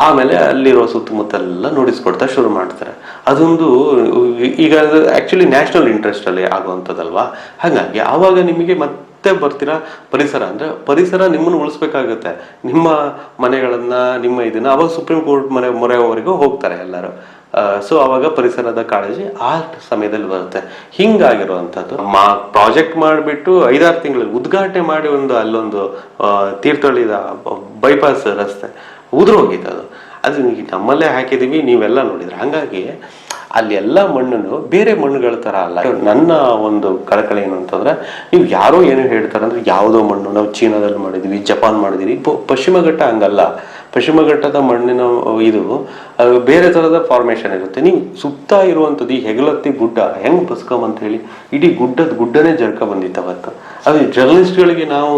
ಆಮೇಲೆ ಅಲ್ಲಿರೋ ಸುತ್ತಮುತ್ತಲೆಲ್ಲ ನೋಡಿಸ್ಕೊಡ್ತಾ ಶುರು ಮಾಡ್ತಾರೆ. ಅದೊಂದು ಈಗ ಆಕ್ಚುಲಿ ನ್ಯಾಷನಲ್ ಇಂಟ್ರೆಸ್ಟ್ ಅಲ್ಲಿ ಆಗುವಂಥದ್ದಲ್ವಾ. ಹಾಗಾಗಿ ಆವಾಗ ನಿಮಗೆ ಮತ್ತೆ ಬರ್ತೀರಾ ಪರಿಸರ ಅಂದ್ರೆ, ಪರಿಸರ ನಿಮ್ಮನ್ನು ಉಳಿಸ್ಬೇಕಾಗುತ್ತೆ, ನಿಮ್ಮ ಮನೆಗಳನ್ನ ನಿಮ್ಮ ಇದನ್ನ. ಅವಾಗ ಸುಪ್ರೀಂ ಕೋರ್ಟ್ ಮೊರೆವರೆಗೂ ಹೋಗ್ತಾರೆ ಎಲ್ಲರೂ. ಸೊ ಅವಾಗ ಪರಿಸರದ ಕಾಳಜಿ ಆ ಸಮಯದಲ್ಲಿ ಬರುತ್ತೆ. ಹಿಂಗಾಗಿರುವಂಥದ್ದು ಪ್ರಾಜೆಕ್ಟ್ ಮಾಡಿಬಿಟ್ಟು 5-6 ತಿಂಗಳಲ್ಲಿ ಉದ್ಘಾಟನೆ ಮಾಡಿ ಅಲ್ಲೊಂದು ತೀರ್ಥಹಳ್ಳಿದ ಬೈಪಾಸ್ ರಸ್ತೆ ಉದುರೋಗಿತ್ತು. ಅದು ನಮ್ಮಲ್ಲೇ ಹಾಕಿದೀವಿ, ನೀವೆಲ್ಲ ನೋಡಿದ್ರೆ. ಹಾಗಾಗಿ ಅಲ್ಲಿ ಎಲ್ಲ ಮಣ್ಣನ್ನು ಬೇರೆ ಮಣ್ಣುಗಳ ತರ ಅಲ್ಲ. ನನ್ನ ಒಂದು ಕಳಕಳಿ ಏನು ಅಂತಂದ್ರೆ, ನೀವು ಯಾರೋ ಏನು ಹೇಳ್ತಾರೆ ಅಂದ್ರೆ, ಯಾವುದೋ ಮಣ್ಣು ನಾವು ಚೀನಾದಲ್ಲಿ ಮಾಡಿದೀವಿ, ಜಪಾನ್ ಮಾಡಿದೀವಿ, ಪಶ್ಚಿಮ ಘಟ್ಟ ಹಂಗಲ್ಲ. ಪಶ್ಚಿಮ ಘಟ್ಟದ ಮಣ್ಣಿನ ಇದು ಬೇರೆ ತರದ ಫಾರ್ಮೇಶನ್ ಇರುತ್ತೆ. ನೀವು ಸುತ್ತ ಇರುವಂಥದ್ದು ಈ ಹೆಗಲತ್ತಿ ಗುಡ್ಡ ಹೆಂಗ್ ಬಸ್ಕೊಂಬಂತ ಹೇಳಿ, ಇಡೀ ಗುಡ್ಡನೇ ಜರ್ಕ ಬಂದಿತ್ತು ಅವತ್ತು. ಅದು ಜರ್ನಲಿಸ್ಟ್ಗಳಿಗೆ ನಾವು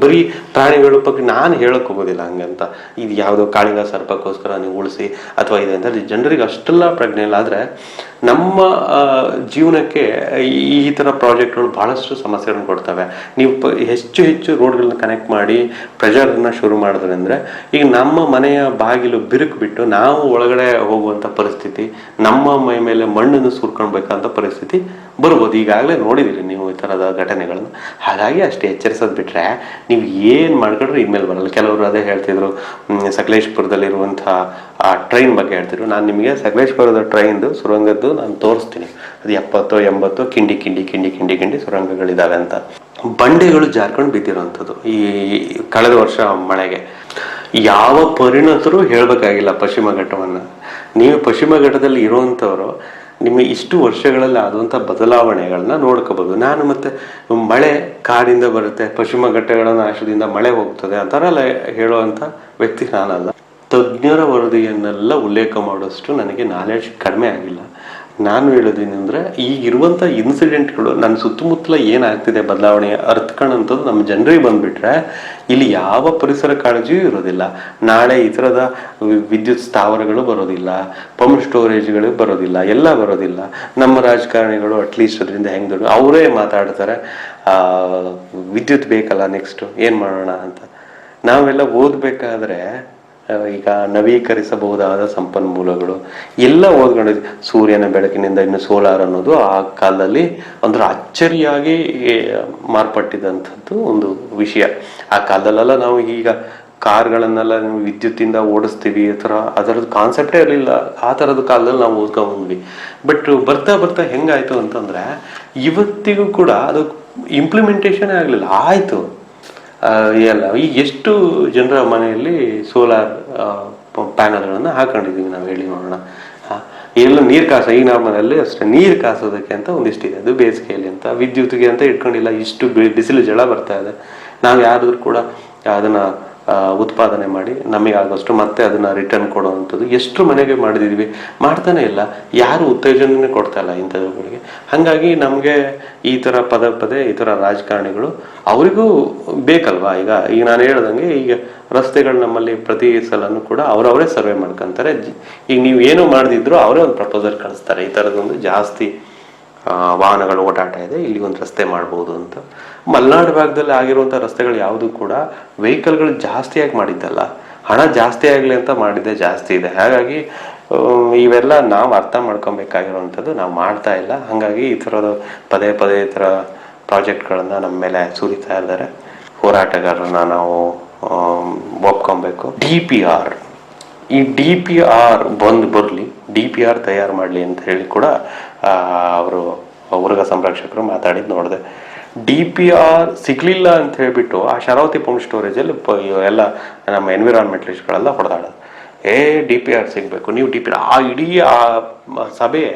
ಬರೀ ಪ್ರಾಣಿಗಳ ಬಗ್ಗೆ ನಾನು ಹೇಳಕ್ ಹೋಗೋದಿಲ್ಲ ಹಂಗಂತ, ಇದು ಯಾವುದೋ ಕಾಳಿಂಗ ಸರ್ಪಕ್ಕೋಸ್ಕರ ನೀವು ಉಳಿಸಿ ಅಥವಾ ಇದೆ ಅಂತ ಜನರಿಗೆ ಅಷ್ಟೆಲ್ಲ ಪ್ರಜ್ಞೆ ಇಲ್ಲ. ಆದ್ರೆ ನಮ್ಮ ಜೀವನಕ್ಕೆ ಈ ಥರ ಪ್ರಾಜೆಕ್ಟ್ಗಳು ಬಹಳಷ್ಟು ಸಮಸ್ಯೆಗಳನ್ನು ಕೊಡ್ತವೆ. ನೀವು ಹೆಚ್ಚು ರೋಡ್ಗಳನ್ನ ಕನೆಕ್ಟ್ ಮಾಡಿ ಪ್ರೆಷರ್ನ ಶುರು ಮಾಡಿದ್ರೆ ಅಂದರೆ ಈಗ ನಮ್ಮ ಮನೆಯ ಬಾಗಿಲು ಬಿರುಕು ಬಿಟ್ಟು ನಾವು ಒಳಗಡೆ ಹೋಗುವಂಥ ಪರಿಸ್ಥಿತಿ, ನಮ್ಮ ಮೈ ಮೇಲೆ ಮಣ್ಣನ್ನು ಸುರ್ಕೊಳ್ಬೇಕಂತ ಪರಿಸ್ಥಿತಿ ಬರ್ಬೋದು. ಈಗಾಗಲೇ ನೋಡಿದಿರಿ ನೀವು ಈ ಥರದ ಘಟನೆಗಳನ್ನು. ಹಾಗಾಗಿ ಅಷ್ಟು ಎಚ್ಚರಿಸೋದು ಬಿಟ್ಟರೆ ನೀವು ಏನು ಮಾಡ್ಕೊಂಡ್ರೆ ಇನ್ಮೇಲೆ ಬರಲ್ಲ. ಕೆಲವರು ಅದೇ ಹೇಳ್ತಿದ್ರು, ಸಕಲೇಶ್ಪುರದಲ್ಲಿರುವಂಥ ಆ ಟ್ರೈನ್ ಬಗ್ಗೆ ಹೇಳ್ತಿದ್ರು. ನಾನು ನಿಮಗೆ ಸಕಲೇಶ್ಪುರದ ಟ್ರೈನ್ದು ಸುರಂಗದ್ದು ನಾನು ತೋರಿಸ್ತೀನಿ. ಅದು 70-80 ಕಿಂಡಿ ಸುರಂಗಗಳಿದ್ದಾವೆ ಅಂತ. ಬಂಡೆಗಳು ಜಾರ್ಕೊಂಡು ಬಿದ್ದಿರೋವಂಥದ್ದು ಈ ಕಳೆದ ವರ್ಷ ಮಳೆಗೆ. ಯಾವ ಪರಿಣತರು ಹೇಳಬೇಕಾಗಿಲ್ಲ ಪಶ್ಚಿಮ ಘಟ್ಟವನ್ನು. ನೀವು ಪಶ್ಚಿಮ ಘಟ್ಟದಲ್ಲಿ ಇರುವಂಥವರು ನಿಮಗೆ ಇಷ್ಟು ವರ್ಷಗಳಲ್ಲಿ ಆದಂಥ ಬದಲಾವಣೆಗಳನ್ನ ನೋಡ್ಕೋಬೋದು. ನಾನು ಮತ್ತೆ ಮಳೆ ಕಾಡಿಂದ ಬರುತ್ತೆ, ಪಶ್ಚಿಮ ಘಟ್ಟಗಳ ನಾಶದಿಂದ ಮಳೆ ಹೋಗ್ತದೆ ಅಂತಾರೆಲ್ಲ ಹೇಳುವಂಥ ವ್ಯಕ್ತಿ ನಾನಲ್ಲ. ತಜ್ಞರ ವರದಿಯನ್ನೆಲ್ಲ ಉಲ್ಲೇಖ ಮಾಡೋಷ್ಟು ನನಗೆ ನಾಲೆಡ್ಜ್ ಕಡಿಮೆ ಆಗಿಲ್ಲ. ನಾನು ಹೇಳೋದೇನೆಂದರೆ ಈಗಿರುವಂಥ ಇನ್ಸಿಡೆಂಟ್ಗಳು ನನ್ನ ಸುತ್ತಮುತ್ತಲ ಏನಾಗ್ತಿದೆ ಬದಲಾವಣೆ ಅರ್ಥಕಣಂಥದ್ದು ನಮ್ಮ ಜನರಿಗೆ ಬಂದುಬಿಟ್ರೆ ಇಲ್ಲಿ ಯಾವ ಪರಿಸರ ಕಾಳಜಿಯೂ ಇರೋದಿಲ್ಲ. ನಾಳೆ ಈ ಥರದ ವಿದ್ಯುತ್ ಸ್ಥಾವರಗಳು ಬರೋದಿಲ್ಲ, ಪಂಪ್ ಸ್ಟೋರೇಜ್ಗಳು ಬರೋದಿಲ್ಲ, ಎಲ್ಲ ಬರೋದಿಲ್ಲ. ನಮ್ಮ ರಾಜಕಾರಣಿಗಳು ಅಟ್ಲೀಸ್ಟ್ ಅದರಿಂದ ಹೆಂಗೆ ದೊಡ್ಡ ಅವರೇ ಮಾತಾಡ್ತಾರೆ, ವಿದ್ಯುತ್ ಬೇಕಲ್ಲ ನೆಕ್ಸ್ಟು ಏನು ಮಾಡೋಣ ಅಂತ. ನಾವೆಲ್ಲ ಓದಬೇಕಾದ್ರೆ ಈಗ ನವೀಕರಿಸಬಹುದಾದ ಸಂಪನ್ಮೂಲಗಳು ಎಲ್ಲ ಓದ್ಕೊಂಡಿದ್ವಿ. ಸೂರ್ಯನ ಬೆಳಕಿನಿಂದ ಇನ್ನು ಸೋಲಾರ್ ಅನ್ನೋದು ಆ ಕಾಲದಲ್ಲಿ ಅಂದ್ರೆ ಅಚ್ಚರಿಯಾಗಿ ಮಾರ್ಪಟ್ಟಿದಂಥದ್ದು ಒಂದು ವಿಷಯ. ಆ ಕಾಲದಲ್ಲೆಲ್ಲ ನಾವು ಈಗ ಕಾರ್ಗಳನ್ನೆಲ್ಲ ವಿದ್ಯುತ್ತಿಂದ ಓಡಿಸ್ತೀವಿ, ಆ ಥರ ಅದರದ್ದು ಕಾನ್ಸೆಪ್ಟೇ ಇರಲಿಲ್ಲ. ಆ ಥರದ ಕಾಲದಲ್ಲಿ ನಾವು ಓದ್ಕೊಂಡ್ಬಂದ್ವಿ. ಬಟ್ ಬರ್ತಾ ಹೆಂಗಾಯ್ತು ಅಂತಂದರೆ ಇವತ್ತಿಗೂ ಕೂಡ ಅದು ಇಂಪ್ಲಿಮೆಂಟೇಷನ್ ಆಗಲಿಲ್ಲ. ಆಯಿತು ಎಲ್ಲ ಈಗ ಎಷ್ಟು ಜನರ ಮನೆಯಲ್ಲಿ ಸೋಲಾರ್ ಪ್ಯಾನಲ್ಗಳನ್ನು ಹಾಕೊಂಡಿದ್ದೀವಿ ನಾವು, ಹೇಳಿ ನೋಡೋಣ. ಎಲ್ಲ ನೀರು ಈಗ ನಮ್ಮ ಮನೆಯಲ್ಲಿ ಅಷ್ಟೇ ನೀರು ಕಾಸೋದಕ್ಕೆ ಅಂತ ಒಂದಿಷ್ಟಿದೆ, ಅದು ಬೇಸಿಗೆಯಲ್ಲಿ ಅಂತ. ವಿದ್ಯುತ್ಗೆ ಅಂತ ಇಟ್ಕೊಂಡಿಲ್ಲ. ಇಷ್ಟು ಬಿಸಿಲು ಜಳ ಬರ್ತಾ ಇದೆ. ನಾವು ಯಾರಾದ್ರೂ ಕೂಡ ಅದನ್ನು ಉತ್ಪಾದನೆ ಮಾಡಿ ನಮಗೆ ಆಗೋಷ್ಟು ಮತ್ತೆ ಅದನ್ನು ರಿಟರ್ನ್ ಕೊಡುವಂಥದ್ದು ಎಷ್ಟು ಮನೆಗೆ ಮಾಡಿದ್ದೀವಿ, ಮಾಡ್ತಾನೆ ಇಲ್ಲ. ಯಾರು ಉತ್ತೇಜನೇ ಕೊಡ್ತಾ ಇಲ್ಲ ಇಂಥವುಗಳಿಗೆ. ಹಾಗಾಗಿ ನಮಗೆ ಈ ಥರ ಪದೇ ಈ ಥರ ರಾಜಕಾರಣಿಗಳು ಅವರಿಗೂ ಬೇಕಲ್ವಾ. ಈಗ ನಾನು ಹೇಳ್ದಂಗೆ ಈಗ ರಸ್ತೆಗಳು ನಮ್ಮಲ್ಲಿ ಪ್ರತಿ ಸಲನೂ ಕೂಡ ಅವರವರೇ ಸರ್ವೆ ಮಾಡ್ಕೊತಾರೆ. ಈಗ ನೀವು ಏನೋ ಮಾಡದಿದ್ರು ಅವರೇ ಒಂದು ಪ್ರಪೋಸಲ್ ಕಳಿಸ್ತಾರೆ, ಈ ಥರದೊಂದು ಜಾಸ್ತಿ ವಾಹನಗಳು ಓಡಾಟ ಇದೆ, ಇಲ್ಲಿ ಒಂದು ರಸ್ತೆ ಮಾಡ್ಬೋದು ಅಂತ. ಮಲೆನಾಡು ಭಾಗದಲ್ಲಿ ಆಗಿರುವಂಥ ರಸ್ತೆಗಳು ಯಾವುದು ಕೂಡ ವೆಹಿಕಲ್ಗಳು ಜಾಸ್ತಿಯಾಗಿ ಮಾಡಿದ್ದಲ್ಲ, ಹಣ ಜಾಸ್ತಿ ಆಗಲಿ ಅಂತ ಮಾಡಿದ್ದೆ ಜಾಸ್ತಿ ಇದೆ. ಹಾಗಾಗಿ ಇವೆಲ್ಲ ನಾವು ಅರ್ಥ ಮಾಡ್ಕೊಬೇಕಾಗಿರುವಂಥದ್ದು ನಾವು ಮಾಡ್ತಾ ಇಲ್ಲ. ಹಾಗಾಗಿ ಈ ಥರದ ಪದೇ ಈ ಥರ ಪ್ರಾಜೆಕ್ಟ್ಗಳನ್ನು ನಮ್ಮ ಮೇಲೆ ಸುರಿತಾ ಇದ್ದಾರೆ. ಹೋರಾಟಗಾರರನ್ನ ನಾವು ಒಪ್ಕೊಬೇಕು. DPR ಈ DPR ಬರಲಿ, DPR ತಯಾರು ಮಾಡಲಿ ಅಂತ ಹೇಳಿ ಕೂಡ ಅವರು ಉರ್ಗ ಸಂರಕ್ಷಕರು ಮಾತಾಡಿದ್ದು ನೋಡಿದೆ. DPR ಸಿಗ್ಲಿಲ್ಲ ಅಂತ ಹೇಳ್ಬಿಟ್ಟು ಆ ಶರಾವತಿ ಪಂಪ್ ಸ್ಟೋರೇಜಲ್ಲಿ ಎಲ್ಲ ನಮ್ಮ ಎನ್ವಿರಾನ್ಮೆಂಟಲಿಸ್ಟ್ಗಳೆಲ್ಲ ಹೊಡೆದಾಡೋದು. DPR ಸಿಗಬೇಕು, ನೀವು DPR ಆ ಇಡೀ ಆ ಸಭೆ,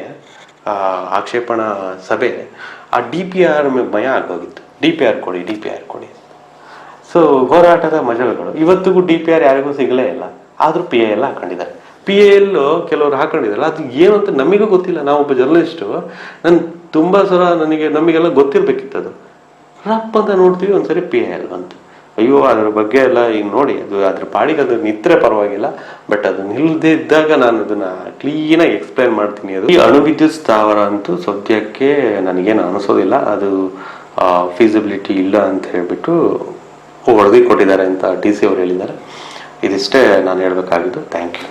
ಆಕ್ಷೇಪಣಾ ಸಭೆ ಆ DPR ಭಯ ಆಗೋಗಿತ್ತು. DPR ಕೊಡಿ. ಸೊ ಹೋರಾಟದ ಮಜಲುಗಳು ಇವತ್ತಿಗೂ DPR ಯಾರಿಗೂ ಸಿಗಲೇ ಇಲ್ಲ. ಆದರೂ PIL ಹಾಕೊಂಡಿದ್ದಾರೆ. PIL ಕೆಲವರು ಹಾಕೊಂಡಿದ್ದಾರೆ. ಅದು ಏನು ಅಂತ ನಮಗೂ ಗೊತ್ತಿಲ್ಲ. ನಾವೊಬ್ಬ ಜರ್ನಲಿಸ್ಟು, ನಾನು ತುಂಬ ಸಲ ನಮಗೆಲ್ಲ ಗೊತ್ತಿರಬೇಕಿತ್ತದು. ರಪ್ಪ ಅಂತ ನೋಡ್ತೀವಿ, ಒಂದ್ಸರಿ PIL ಬಂತು. ಅಯ್ಯೋ ಅದ್ರ ಬಗ್ಗೆ ಎಲ್ಲ ಈಗ ನೋಡಿ, ಅದು ಅದ್ರ ಪಾಡಿಗೆ ಅದು ನಿಂತರೆ ಪರವಾಗಿಲ್ಲ, ಬಟ್ ಅದು ನಿಲ್ಲದೆ ಇದ್ದಾಗ ನಾನು ಅದನ್ನ ಕ್ಲೀನಾಗಿ ಎಕ್ಸ್ಪ್ಲೈನ್ ಮಾಡ್ತೀನಿ. ಅದು ಈ ಅಣುವಿದ್ಯುತ್ ಸ್ಥಾವರ ಅಂತೂ ಸದ್ಯಕ್ಕೆ ನನಗೇನು ಅನಿಸೋದಿಲ್ಲ. ಅದು ಫೀಸಿಬಿಲಿಟಿ ಇಲ್ಲ ಅಂತ ಹೇಳ್ಬಿಟ್ಟು ವರದಿ ಕೊಟ್ಟಿದ್ದಾರೆ ಅಂತ DC ಅವರು ಹೇಳಿದ್ದಾರೆ. ಇದಿಷ್ಟೇ ನಾನು ಹೇಳಬೇಕಾಗಿದ್ದು. Thank you.